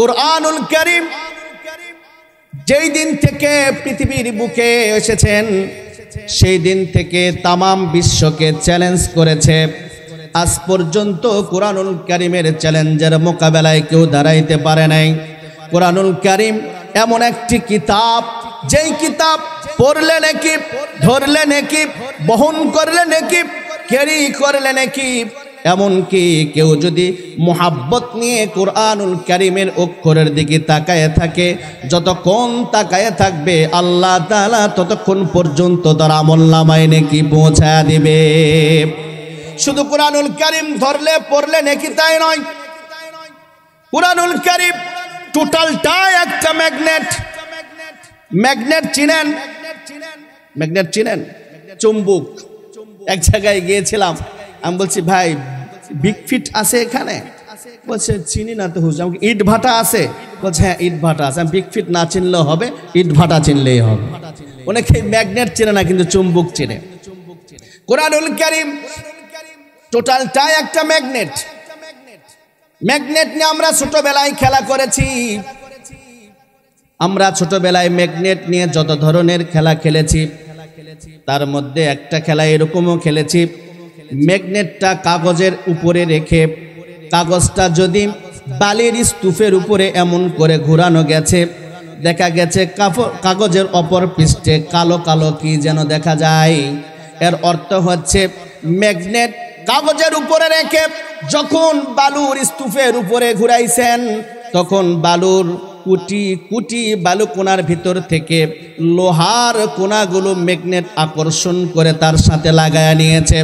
কুরআনুল কারীম যেই দিন থেকে পৃথিবীর বুকে এসেছেন সেই দিন থেকে তামাম বিশ্বকে চ্যালেঞ্জ করেছে। আজ পর্যন্ত কুরআনুল কারীমের চ্যালেঞ্জের মোকাবেলায় কেউ দাঁড়াইতে পারে নাই। কুরআনুল কারীম এমন একটি কিতাব, যেই কিতাব পড়লে নাকি, ধরলে নাকি, বহন করলে নাকি, ক্যারি করলে নাকি, এমনকি কেউ যদি মুহাব্বত নিয়ে কুরআনুল কারীমের অক্ষরের দিকে তাকায় থাকে, যতক্ষণ তাকায় থাকবে আল্লাহ তাআলা ততক্ষণ পর্যন্ত তার আমলনামায় নেকি পৌঁছায় দিবে। শুধু কুরআনুল কারীম ধরলে পড়লে নাকি তাই নয়, কুরআনুল কারীম টোটালটাই একটা ম্যাগনেট। ম্যাগনেট চিনেন? ম্যাগনেট চিনেন? চুম্বক। এক জায়গায় গিয়েছিলাম, আমি বলছি ভাই বিগ ফিট আছে এখানে? বলছে চিনি না তো হুজুর। আমাকে ইট ভাটা আছে? বলছে হ্যাঁ ইট ভাটা আছে। আমি বিগ ফিট না চিনলেও হবে, ইট ভাটা চিনলেই হবে। অনেকে ম্যাগনেট চেনে না কিন্তু চুম্বক চেনে। কুরআনুল কারীম টোটালটাই একটা ম্যাগনেট। ম্যাগনেট নিয়ে আমরা ছোটবেলায় খেলা করেছি। আমরা ছোটবেলায় ম্যাগনেট নিয়ে যত ধরনের খেলা খেলেছি, তার মধ্যে একটা খেলা এরকমও খেলেছি, ম্যাগনেটটা কাগজের উপরে রেখে কাগজটা যদি বালির স্তূপের উপরে এমন করে ঘোরানো গেছে, দেখা গেছে কাগজের অপর পৃষ্ঠে কালো কালো কি যেন দেখা যায়। এর অর্থ হচ্ছে ম্যাগনেট কাগজের উপরে রেখে যখন বালুর স্তূপের উপরে ঘুরাইছেন, তখন বালুর কুটি কুটি বালু কোনার ভিতর থেকে লোহার কোনাগুলো ম্যাগনেট আকর্ষণ করে তার সাথে লাগায়া নিয়েছে।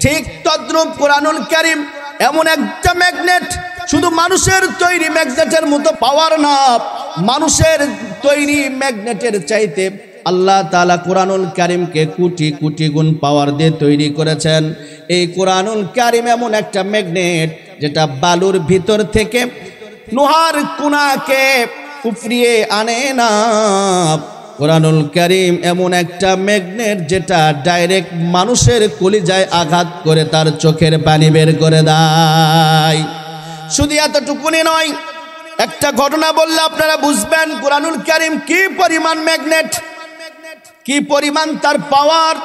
ঠিক তদ্রূপ কুরআনুল কারীম এমন একটা ম্যাগনেট, শুধু মানুষের তৈরি ম্যাগনেটের মতো পাওয়ার না, মানুষের তৈরি ম্যাগনেটের চাইতে আল্লাহ তাআলা কুরআনুল কারীমকে কোটি কোটি গুণ পাওয়ার দিয়ে তৈরি করেছেন। এই কুরআনুল কারীম এমন একটা ম্যাগনেট যেটা বালুর ভিতর থেকে লোহার কোনাকে উপরিয়ে আনে না। কুরআনুল কারীম এমন একটা ম্যাগনেট যেটা ডাইরেক্ট মানুষের কলিজায় আঘাত করে তার চোখের পানি বের করে দেয়। শুধু এতটুকুনি নয়, একটা ঘটনা বললে আপনারা বুঝবেন কুরআনুল কারীম কি পরিমাণ ম্যাগনেট, কি পরিমাণ তার পাওয়ার।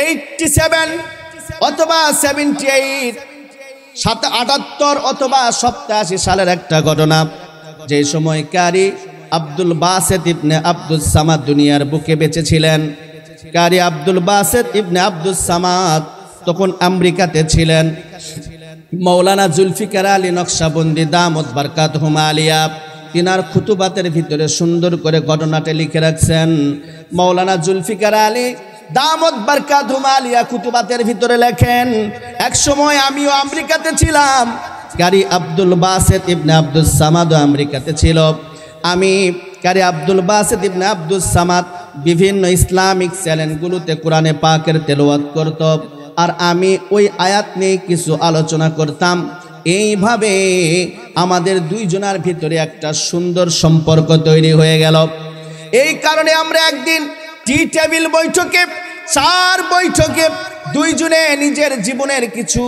87 অথবা 78, 78 অথবা 87 সালের একটা ঘটনা, যে সময় কারি আব্দুল বাসেত ইবনে আব্দুস সামাদ দুনিয়ার বুকে বেঁচে ছিলেন। কারি আব্দুল বাসেত ইবনে আব্দুস সামাদ তখন আমেরিকাতে ছিলেন। মৌলানা জুলফিকার আলী নকশবন্দি দামত বারকাতুহুম আলিয়া তিনার খুতুবাতের ভিতরে সুন্দর করে ঘটনাটা লিখে রাখছেন। মৌলানা জুলফিকার আলী দামত বারকাতুহুম আলিয়া খুতুবাতের ভিতরে লেখেন, এক সময় আমিও আমেরিকাতে ছিলাম, কারি আব্দুল বাসেত ইবনে আব্দুস সামাদ আমেরিকাতে ছিল। আমি কারি আব্দুল বাসেত ইবনে আব্দুস সামাদ বিভিন্ন ইসলামিক চ্যানেলগুলোতে কোরআনে পাকের তেলাওয়াত করত, আর আমি ওই আয়াত নিয়ে কিছু আলোচনা করতাম। এইভাবে আমাদের দুইজনের ভিতরে একটা সুন্দর সম্পর্ক তৈরি হয়ে গেল। এই কারণে আমরা একদিন টি টেবিল বৈঠকে, 4 বৈঠকে দুইজনে নিজের জীবনের কিছু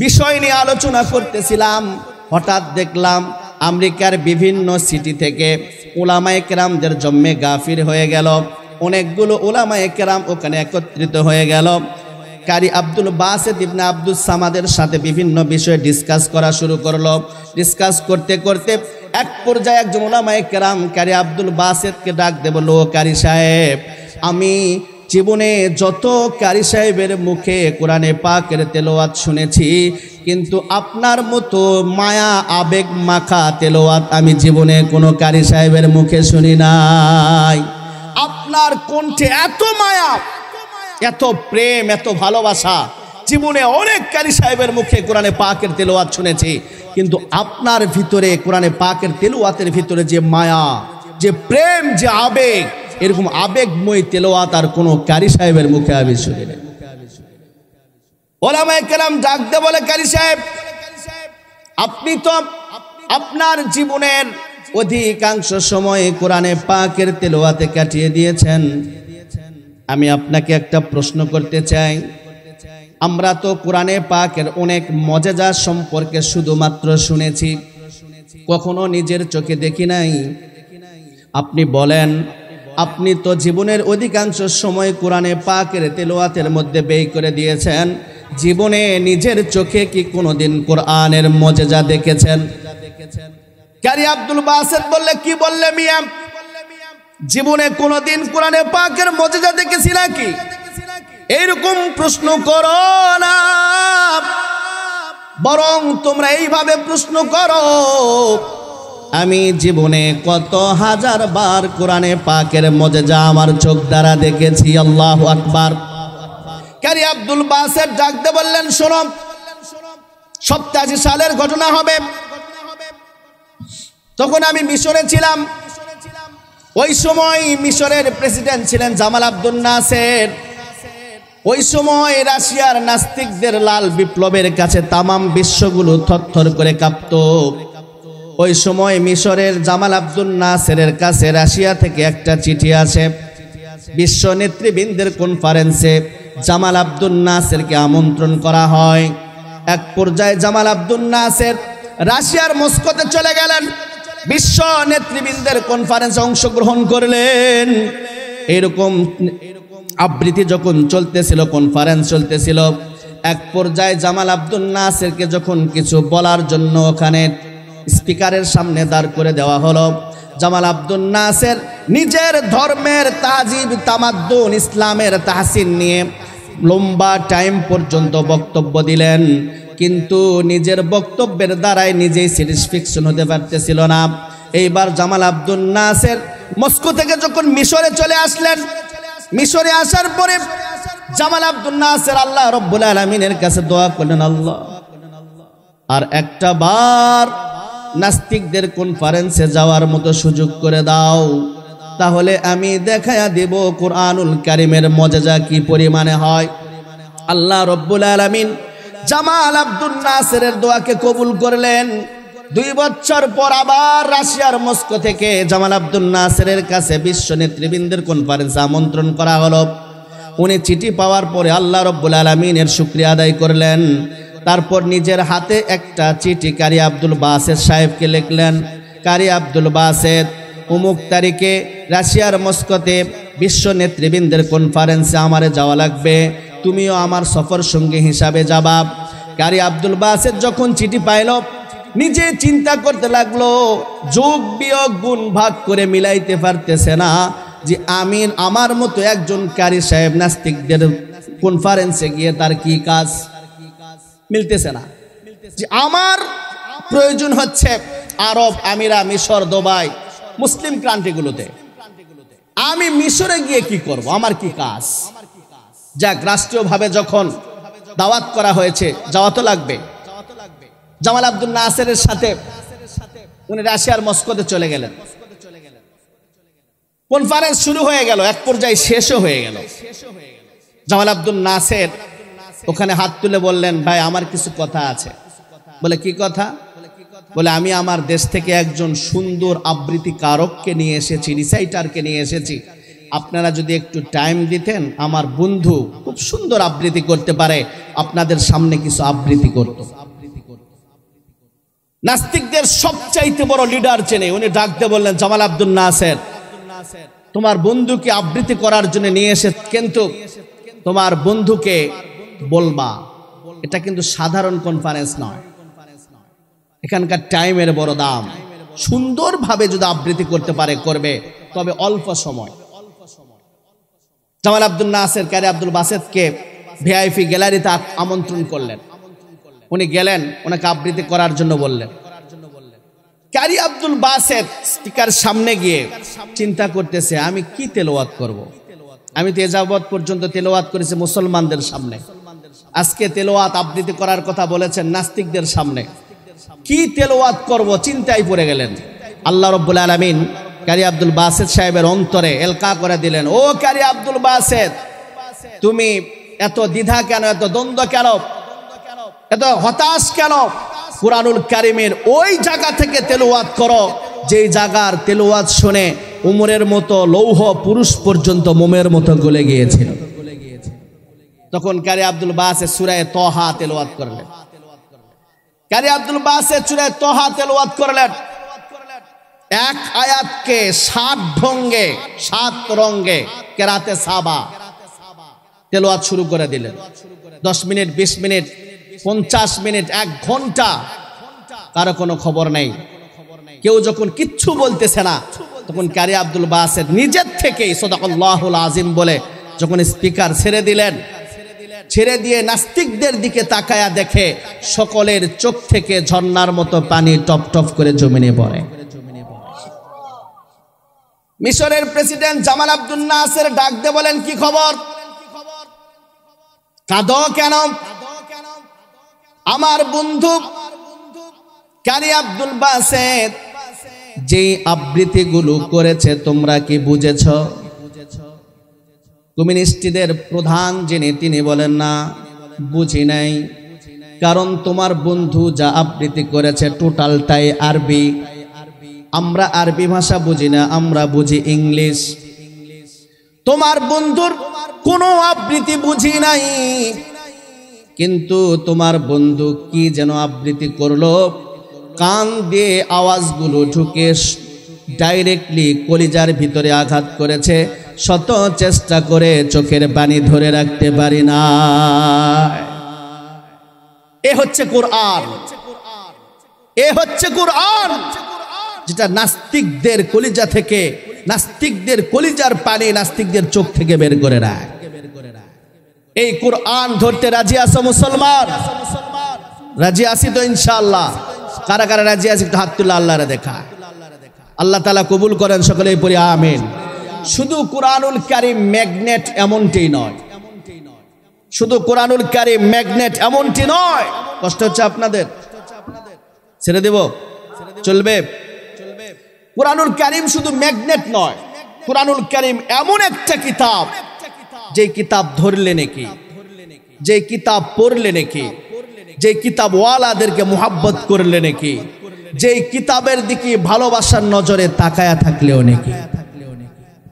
বিষয় নিয়ে আলোচনা করতেছিলাম। হঠাৎ দেখলাম আমেরিকার বিভিন্ন সিটি থেকে উলামায়ে কেরামদের জম্মে গাফির হয়ে গেল। অনেকগুলো উলামায়ে কেরাম ওখানে একত্রিত হয়ে গেল। কারি আব্দুল বাসেত ইবনে আব্দুস সামাদের সাথে বিভিন্ন বিষয়ে ডিসকাস করা শুরু করলো। ডিসকাস করতে করতে এক পর্যায়ে একজন উলামায়ে কেরাম কারি আব্দুল বাসেতকে ডাক দিয়ে বলল, কারি সাহেব, আমি জীবনে যত কারি সাহেবের মুখে কোরআনে পাকের তেলাওয়াত শুনেছি, কিন্তু আপনার মতো মায়া আবেগ মাখা তেলাওয়াত আমি জীবনে কোনো কারি সাহেবের মুখে শুনি নাই। আপনার কণ্ঠে এত মায়া, এত প্রেম, এত ভালোবাসা, জীবনে অনেক কারি সাহেবের মুখে কোরআনে পাকের তেলাওয়াত শুনেছি, কিন্তু আপনার ভিতরে কোরআনে পাকের তেলাওয়াতের ভিতরে যে মায়া, যে প্রেম, যে আবেগ, এরকম আবেগময় তেলাওয়াত আর কোনো কারি সাহেবের মুখে আমি শুনি নাই। উলামায়ে কেরাম ডাক দিয়ে বলে, কারি সাহেব, আপনি তো আপনার জীবনের অধিকাংশ সময় কোরআনে পাকের তেলাওয়াতে কাটিয়ে দিয়েছেন। আমি আপনাকে একটা প্রশ্ন করতে চাই, আমরা তো কোরআনে পাকের অনেক মজেজা সম্পর্কে শুধুমাত্র শুনেছি, কখনো নিজের চোখে দেখি নাই। আপনি বলেন, আপনি তো জীবনের অধিকাংশ সময় কোরআনে পাকের তেলাওয়াতের মধ্যে ব্যয় করে দিয়েছেন, জীবনে নিজের চোখে কি কোনোদিন কোরআনের মজেজা দেখেছেন? কারি আব্দুল বাসেত বললে, কি বললে মিয়া, জীবনে কোনোদিন কোরআনে পাকের মজেজা দেখেছি নাকি? এইরকম প্রশ্ন করো না, বরং তোমরা এইভাবে প্রশ্ন করো, আমি জীবনে কত হাজার বার কোরআনে পাকের মজেজা আমার চোখ দ্বারা দেখেছি। আল্লাহু আকবার। কারি আব্দুল বাসেত ডাকতে বললেন, শোনো, 87 সালের ঘটনা হবে। তখন আমি মিশরে ছিলাম। ওই সময় মিশরের প্রেসিডেন্ট ছিলেন জামাল আব্দুল নাসের। ওই সময় রাশিয়ার নাস্তিকদের লাল বিপ্লবের কাছে তামাম বিশ্বগুলো থরথর করে কাঁপত। ওই সময় মিশরের জামাল আব্দুল নাসেরের কাছে রাশিয়া থেকে একটা চিঠি আসে। বিশ্ব নেতৃবৃন্দের কনফারেন্সে জামাল আব্দুল নাসেরকে আমন্ত্রণ করা হয়। এক পর্যায়ে জামাল আব্দুল নাসের রাশিয়ার মস্কোতে চলে গেলেন, বিশ্ব নেতৃবৃন্দের কনফারেন্সে অংশগ্রহণ করলেন। এরকম আবৃত্তি যখন চলতেছিল, কনফারেন্স চলতেছিল, এক পর্যায়ে জামাল আব্দুল নাসেরকে যখন কিছু বলার জন্য ওখানে স্পিকারের সামনে দাঁড় করে দেওয়া হলো, জামাল আব্দুল নাসের নিজের ধর্মের তাজিব তামাদ্দুন ইসলামের তাহসিন নিয়ে লম্বা টাইম পর্যন্ত বক্তব্য দিলেন, কিন্তু নিজের বক্তব্যের দ্বারাই নিজেই স্যাটিসফ্যাকশন হতে পারতেছিল না। এইবার জামাল আব্দুল নাসের মস্কো থেকে যখন মিশরে চলে আসলেন, মিশরে আসার পরে জামাল আব্দুল নাসের আল্লাহ রব্বুল আলামিনের কাছে দোয়া করলেন, আল্লাহ আর একটা বার নাস্তিকদের কনফারেন্সে যাওয়ার মতো সুযোগ করে দাও, তাহলে আমি দেখায়া দেব কোরআনুল কারীমের মজেজা কি পরিমাণে হয়। আল্লাহ রব্বুল আলামিন জামাল আব্দুল নাসেরের দোয়াকে কবুল করলেন। 2 বছর পর আবার রাশিয়ার মস্কো থেকে জামাল আব্দুল নাসেরের কাছে বিশ্ব নেতৃবৃন্দের কনফারেন্সে আমন্ত্রণ করা হলো। উনি চিঠি পাওয়ার পরে আল্লাহ রব্বুল আলামিনের শুকরিয়া আদায় করলেন। তারপর নিজের হাতে একটা চিঠি কারি আব্দুল বাসেত সাহেবকে লিখলেন, কারি আব্দুল বাসেত, অমুক তারিখে রাশিয়ার মস্কোতে বিশ্ব নেতৃবৃন্দের কনফারেন্সে আমারে যাওয়া লাগবে, তুমিও আমার সফর সঙ্গী হিসাবে যাবা। কারি আব্দুল বাসেত যখন চিঠি পাইল, নিজে চিন্তা করতে লাগলো, যোগ বিয়োগ গুণ ভাগ করে মিলাইতে পারতেছে না যে আমি আমার মতো একজন কারি সাহেব নাস্তিকদের কনফারেন্সে গিয়ে তার কি কাজ, মিলতেছে না। যে আমার প্রয়োজন হচ্ছে আরব আমিরা, মিশর, দুবাই, মুসলিম কান্ট্রিগুলোতে, আমি মিশরে গিয়ে কি করব, আমার কি কাজ। যাক, রাষ্ট্রীয়ভাবে যখন দাওয়াত করা হয়েছে, যাওয়া তো লাগবে। জামাল আব্দুল নাসেরের সাথে উনি রাশিয়ার মস্কোতে চলে গেলেন। কনফারেন্স শুরু হয়ে গেল, এক পর্যায়ে শেষও হয়ে গেল। জামাল আব্দুল নাসের ওখানে হাত তুলে বললেন, ভাই আমার কিছু কথা আছে। বলে, কি কথা? বলে, আমি আমার দেশ থেকে একজন সুন্দর আবৃত্তিকারককে নিয়ে এসেছি, রিসাইটারকে নিয়ে এসেছি, আপনারা যদি একটু টাইম দিতেন, আমার বন্ধু খুব সুন্দর আবৃত্তি করতে পারে, আপনাদের সামনে কিছু আবৃত্তি করত। নাস্তিকদের সবচাইতে বড় লিডার চেনে, উনি ডাকতে বললেন, জামাল আব্দুল নাসের, তোমার বন্ধুকে আবৃত্তি করার জন্য নিয়ে এসে, কিন্তু তোমার বন্ধুকে বলবা এটা কিন্তু সাধারণ কনফারেন্স নয়, এখানকার টাইমের বড় দাম, সুন্দরভাবে যদি আবৃত্তি করতে পারে করবে, তবে অল্প সময়। জামাল আব্দুল নাসের কারি আব্দুল বাসেতকে ভিআইপি গ্যালারিতে আমন্ত্রণ করলেন। উনি গেলেন, ওনাকে আবৃত্তি করার জন্য বললেন। কারি আব্দুল বাসেত স্পিকার সামনে গিয়ে চিন্তা করতেছে, আমি কি তেলাওয়াত করব। আমি তো এ যাবৎ পর্যন্ত তেলাওয়াত করেছি মুসলমানদের সামনে, আজকে তেলাওয়াত আবৃত্তি করার কথা বলেছেন নাস্তিকদের সামনে, কি তেলাওয়াত করব, চিন্তায় পড়ে গেলেন। আল্লাহ রাব্বুল আলামিন কারি আব্দুল বাসেত সাহেবের অন্তরে এলকা করে দিলেন, ও কারি আব্দুল বাসেত, তুমি এত দ্বিধা কেন, এত দ্বন্দ্ব কেন, এত হতাশ কেন? কুরআনুল কারীমের ওই জায়গা থেকে তেলাওয়াত করো যেই জায়গার তেলাওয়াত শুনে উমরের মতো লৌহ পুরুষ পর্যন্ত মোমের মতো গলে গিয়েছিল। তখন কারি আব্দুল বাসিত সূরা তাহা তেলাওয়াত করলেন। কারি আব্দুল বাসিত সূরা তাহা তেলাওয়াত করলেন। এক আয়াতকে 7 ঢঙ্গে 7 রঙ্গে কেরাতে সাবা তেলাওয়াত শুরু করে দিলেন। 10 মিনিট, 20 মিনিট, 50 মিনিট, 1 ঘন্টা, কারো কোনো খবর নেই। কেউ যখন কিচ্ছু বলতেছে না, তখন কারি আব্দুল বাসিত নিজের থেকেই সাদাকাল্লাহুল আযীম বলে যখন স্পিকার ছেড়ে দিলেন, ছেড়ে দিয়ে নাস্তিকদের দিকে তাকায়া দেখে সকলের চোখ থেকে ঝর্ণার মতো পানি টপ টপ করে জমিনে পড়ে। মিশরের প্রেসিডেন্ট জামাল আব্দুল নাসের ডাক দিয়ে বলেন, কি খবর, কাঁদো কেন? আমার বন্ধু কারি আব্দুল বাসিত যে আবৃত্তিগুলো করেছে তোমরা কি বুঝেছ? কমিউনিস্টদের প্রধান যিনি তিনি বলেন, না বুঝি নাই, কারণ তোমার বন্ধু যা আবৃত্তি করেছে টোটালটাই আরবি, আমরা আরবি ভাষা বুঝি না, আমরা বুঝি ইংলিশ। তোমার বন্ধুর কোনো আবৃত্তি বুঝি নাই, কিন্তু তোমার বন্ধু কি যেন আবৃত্তি করলো, কান দিয়ে আওয়াজগুলো ঢুকে ডাইরেক্টলি কলিজার ভিতরে আঘাত করেছে। শত চেষ্টা করে চোখের পানি ধরে রাখতে পারি না। এ হচ্ছে কোরআন, এ হচ্ছে কোরআন, যেটা নাস্তিকদের কলিজা থেকে, নাস্তিকদের কলিজার পানি নাস্তিকদের চোখ থেকে বের করে রাখ। এই কোরআন ধরতে রাজি আছো মুসলমান? রাজি আছি তো ইনশাআল্লাহ? কারা কারা রাজি আছি একটু হাত তুলে আল্লাহরে দেখা। আল্লাহ তাআলা কবুল করেন, সকলেই পড়ি আমিন। শুধু কোরআনুল কারীম ম্যাগনেট এমনটি নয়, শুধু কোরআনুল কারীম ম্যাগনেট এমনটি নয়। কষ্ট হচ্ছে আপনাদের? ছেড়ে দেব? চলবে? কোরআনুল কারীম শুধু ম্যাগনেট নয়, কোরআনুল কারীম এমন একটা কিতাব, যে কিতাব ধরলে নাকি, যে কিতাব পড়লে নাকি, যে কিতাব ওয়ালাদেরকে মুহাব্বত করলে নাকি, যে কিতাবের দিকে ভালোবাসার নজরে তাকায়া থাকলেও নাকি।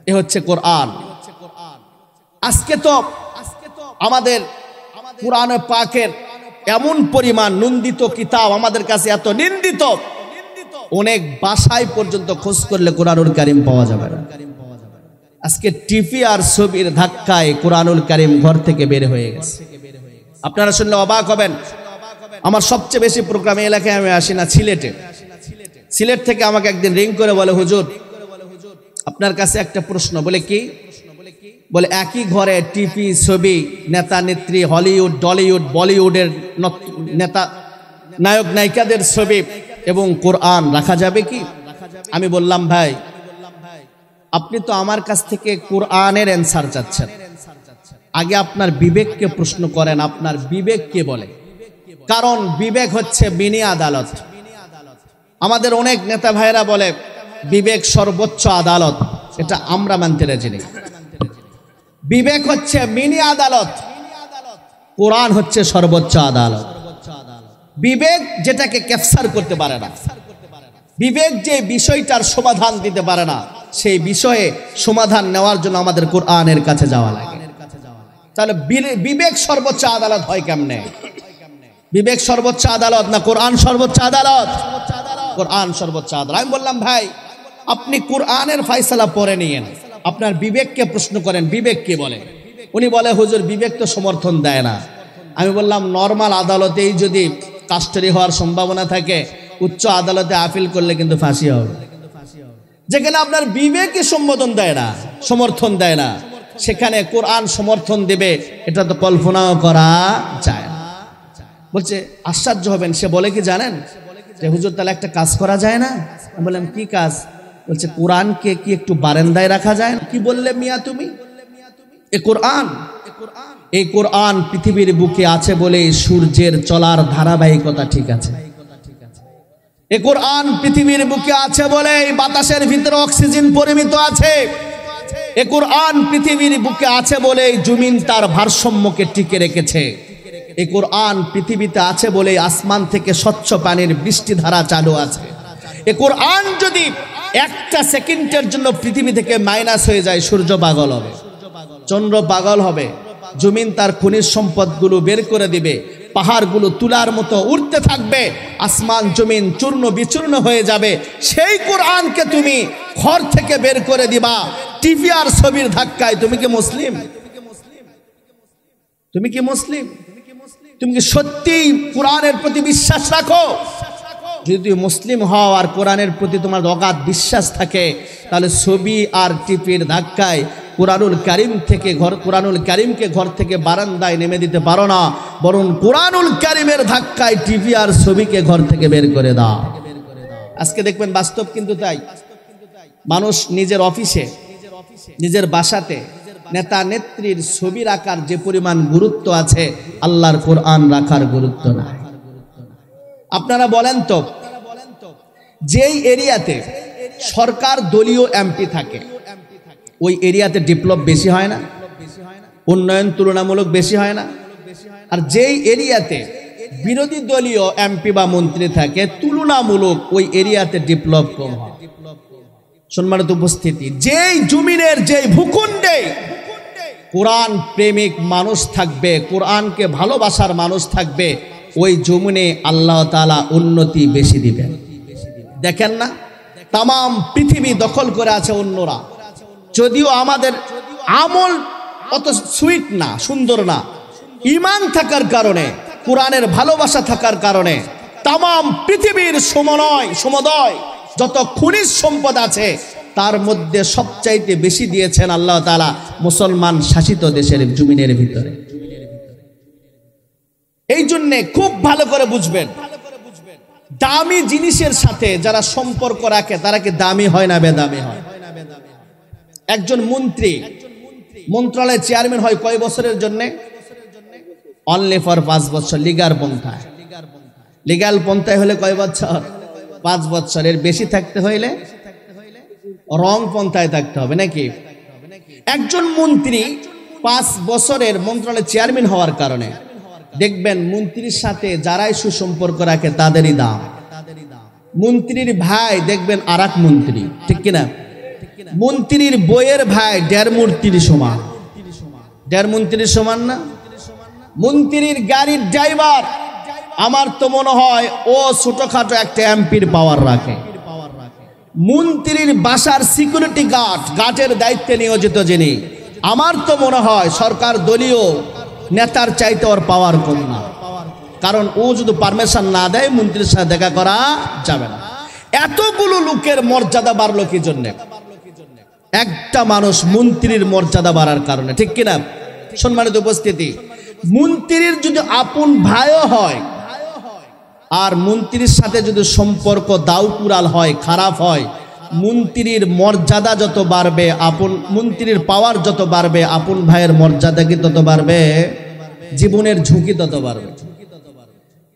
এ হচ্ছে কোরআন। আজকে তো আমাদের কোরআন পাকের এমন পরিমাণ নন্দিত কিতাব আমাদের কাছে এত নিন্দিত, অনেক ভাষায় পর্যন্ত খোঁজ করলে কোরআনুল কারীম পাওয়া যাবে না। আজকে টিভি আর ছবির ধাক্কায় কোরআনুল কারীম ঘর থেকে বের হয়ে গেছে। আপনারা শুনলে অবাক হবেন। আমার সবচেয়ে বেশি প্রোগ্রামে এলাকায় আমি আসি না, সিলেটে। সিলেট থেকে আমাকে একদিন রিং করে বলে, হুজুর আপনার কাছে একটা প্রশ্ন। বলে কি? বলে একই ঘরে টিভি, ছবি, নেতা নেত্রী, হলিউড, টলিউড, বলিউডের নেতা, নায়ক নায়িকাদের ছবি এবং কোরআন রাখা যাবে কি? আমি বললাম, ভাই আপনি তো আমার কাছ থেকে কোরআনের অ্যানসার চাচ্ছেন, আগে আপনার বিবেককে প্রশ্ন করেন, আপনার বিবেক কে বলে? কারণ বিবেক হচ্ছে মিনি আদালত। আমাদের অনেক নেতা ভাইরা বলে বিবেক সর্বোচ্চ আদালত, এটা আমরা মানতে রাজি নেই। বিবেক হচ্ছে মিনি আদালত, কোরআন হচ্ছে সর্বোচ্চ আদালত। বিবেক যেটাকে ক্যাপচার করতে পারে না, বিবেক যে বিষয়টার সমাধান দিতে পারে না, সেই বিষয়ে সমাধান নেওয়ার জন্য আমাদের কোরআনের কাছে যাওয়া লাগে। তাহলে বিবেক সর্বোচ্চ আদালত হয় কেমনে? বিবেক সর্বোচ্চ আদালত না কোরআন সর্বোচ্চ আদালত? কোরআন সর্বোচ্চ আদালত। আমি বললাম, ভাই আপনি কোরআনের ফয়সালা পড়ে নিয়েন, আপনার বিবেককে প্রশ্ন করেন বিবেক কে বলে। উনি বলে, হুজুর বিবেক তো সমর্থন দেয় না। আমি বললাম, নর্মাল আদালতেই যদি কাস্টারি হওয়ার সম্ভাবনা থাকে, উচ্চ আদালতে আপিল করলে কিন্তু ফাঁসি হবে। যেখানে আপনার বিবেকে সম্বোধন দেয় না, সমর্থন দেয় না, সেখানে কোরআন সমর্থন দেবে, এটা তো কল্পনাও করা যায় না। বলছে আশ্চর্য হবেন, সে বলে কি জানেন যে হুজুর তাহলে একটা কাজ করা যায় না? আমি বললাম, কি কাজ? বলছে কোরআনকে কি একটু বারান্দায় রাখা যায়? কি বললে মিয়া তুমি? এই কোরআন পৃথিবীর বুকে আছে বলে সূর্যের চলার ধারাবাহিকতা ঠিক আছে। এই কোরআন পৃথিবীর বুকে আছে বলে বাতাসের ভিতরে অক্সিজেন পরিমিত আছে। এই কোরআন পৃথিবীর বুকে আছে বলে জমিন তার ভারসাম্যকে টিকে রেখেছে। এই কোরআন পৃথিবীতে আছে বলে আসমান থেকে স্বচ্ছ পানির বৃষ্টিধারা চালু আছে। এই কোরআন যদি একটা সেকেন্ডের জন্য পৃথিবী থেকে মাইনাস হয়ে যায়, সূর্য পাগল হবে, চন্দ্র পাগল হবে, জমিন তার খনিজ সম্পদগুলো বের করে দিবে, পাহাড়গুলো তুলার মতো উঠতে থাকবে, আসমান জমিন চূর্ণ বিচূর্ণ হয়ে যাবে। সেই কোরআনকে তুমি ঘর থেকে বের করে দিবা টিভি আর ছবির ধাক্কায়। তুমি কি মুসলিম? তুমি কি মুসলিম? তুমি কি সত্যি কোরআনের প্রতি বিশ্বাস রাখো? যদি মুসলিম হও আর কোরআনের প্রতি তোমার অগাধ বিশ্বাস থাকে, তাহলে ছবি আর টিভির ধাক্কায় কোরআনুল কারিম থেকে কোরআনুল কারিমকে ঘর থেকে বারান্দায় নেমে দিতে পারো না, বরং কোরআনুল কারিমের ধাক্কায় টিভি আর ছবিকে ঘর থেকে বের করে দাও। আজকে দেখবেন বাস্তব কিন্তু তাই। মানুষ নিজের অফিসে, নিজের বাসাতে নেতা নেত্রীর ছবি রাখার যে পরিমাণ গুরুত্ব আছে, আল্লাহর কোরআন রাখার গুরুত্ব নাই। আপনারা বলেন তো, যেই এরিয়াতে সরকার দলীয় এমপি থাকে ওই এরিয়াতে ডেভেলপ বেশি হয় না? উন্নয়ন তুলনামূলক বেশি হয় না? আর যেই এরিয়াতে বিরোধী দলীয় এমপি বা মন্ত্রী থাকে তুলনামূলক ওই এরিয়াতে ডেভেলপ কম হয়। সম্মানিত উপস্থিতি, যেই জমিনের যেই ভূখণ্ডে কোরআন প্রেমিক মানুষ থাকবে, কোরআনকে ভালোবাসার মানুষ থাকবে, ওই জমিনে আল্লাহ তাআলা উন্নতি বেশি দিবেন। দেখেন না, তাম পৃথিবী দখল করে আছে অন্যরা, যদিও আমাদের আমল অত সুইট না, সুন্দর না। ঈমান থাকার কারণে, কোরআনের ভালোবাসা থাকার কারণে তাম পৃথিবীর সমুদয় যত খনিজ সম্পদ আছে তার মধ্যে সবচাইতে বেশি দিয়েছেন আল্লাহ তাআলা মুসলমান শাসিত দেশের জমিনের ভিতরে। এই জন্যে খুব ভালো করে বুঝবেন, দামি জিনিসের সাথে যারা সম্পর্ক রাখে তারা কি দামি হয় না বেদামি হয়? একজন মন্ত্রী মন্ত্রণালয়ের চেয়ারম্যান হয় কয় বছরের জন্য? অনলি ফর 5 বছর। লিগাল পন্থায়, লিগাল পন্থায় হলে কয় বছর? 5 বছর। এর বেশি থাকতে হইলে রং পন্থায় থাকতে হবে নাকি? একজন মন্ত্রী 5 বছরের মন্ত্রণালয়ের চেয়ারম্যান হওয়ার কারণে দেখবেন মন্ত্রীর সাথে যারাই সুসম্পর্ক রাখে তাদেরই দাম। মন্ত্রীর ভাই দেখবেন আর এক মন্ত্রী, ঠিক কিনা? মন্ত্রীর বইয়ের ভাই 1.5 মন্ত্রীর সমান। 1.5 মন্ত্রীর সমান না? মন্ত্রীর গাড়ির ড্রাইভার আমার তো মনে হয় ও ছোটখাটো একটা এমপির পাওয়ার রাখে। মন্ত্রীর বাসার সিকিউরিটি গার্ডের দায়িত্বে নিয়োজিত যিনি, আমার তো মনে হয় সরকার দলীয় নেতার চাইতে ওর পাওয়ার কম না। কারণ ও যদি পারমিশন না দেয় মন্ত্রীর সাথে দেখা করা যাবে না। এতগুলো লোকের মর্যাদা বাড়লো কি জন্য? একটা মানুষ মন্ত্রীর মর্যাদা বাড়ার কারণে, ঠিক কিনা? সম্মানিত উপস্থিতি, মন্ত্রীর যদি আপন ভাইও হয় আর মন্ত্রীর সাথে যদি সম্পর্ক দাউকুরাল হয়, খারাপ হয়, মন্ত্রীর মর্যাদা যত বাড়বে, মন্ত্রীর পাওয়ার যত বাড়বে, আপন ভাইয়ের মর্যাদা কি তত বাড়বে, জীবনের ঝুঁকি তত বাড়বে।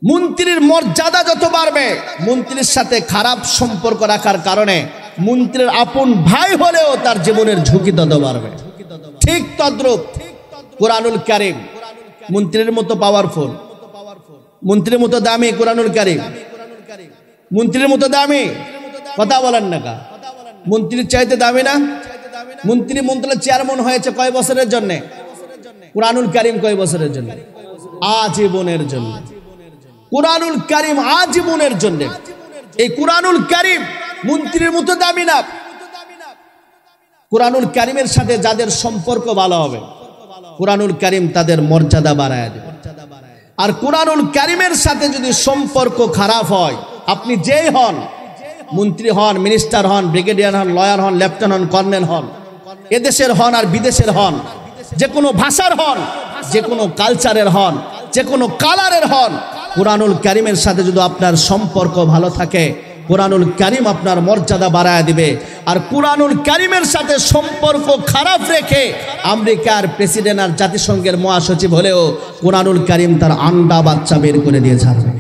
মন্ত্রীর মর্যাদা যত বাড়বে, মন্ত্রীর সাথে খারাপ সম্পর্ক রাখার কারণে মন্ত্রীর আপন ভাই হলেও তার জীবনের ঝুঁকি তত বাড়বে। ঠিক তদ্রূপ কোরআনুল কারীম মন্ত্রীর মতো পাওয়ারফুল, মন্ত্রীর মতো দামি। কোরআনুল কারীম মন্ত্রীর মতো দামি। কথা বলেন না কা? মন্ত্রীর চাইতে দামি না? মন্ত্রী মন্ত্রণালয়ের চেয়ারম্যান হয়েছে কয় বছরের জন্য? কোরআনুল কারীম কয় বছরের জন্য? আজীবনের জন্য। কোরআনুল কারীম আজীবনের জন্য। এই কোরআনুল কারীম মন্ত্রীর মতো দামি না। কোরআনুল কারীমের সাথে যাদের সম্পর্ক ভালো হবে কোরআনুল কারীম তাদের মর্যাদা বাড়ায় দেবে। আর কোরআনুল কারীমের সাথে যদি সম্পর্ক খারাপ হয়, আপনি যেই হন, মন্ত্রী হন, মিনিস্টার হন, ব্রিগেডিয়ার হন, লয়ার হন, লেফটেন্যান্ট হন, কর্নেল হন, এদেশের হন আর বিদেশের হন, যে কোনো ভাষার হন, যে কোনো কালচারের হন, যে কোনো কালারের হন, কোরআনুল কারীমের সাথে যদি আপনার সম্পর্ক ভালো থাকে কোরআনুল কারীম আপনার মর্যাদা বাড়ায় দিবে। আর কোরআনুল কারীমের সাথে সম্পর্ক খারাপ রেখে আমেরিকার প্রেসিডেন্ট আর জাতিসংঘের মহাসচিব হলেও কোরআনুল কারীম তার আন্ডা বাচ্চা বের করে দিয়ে ছাড়বে।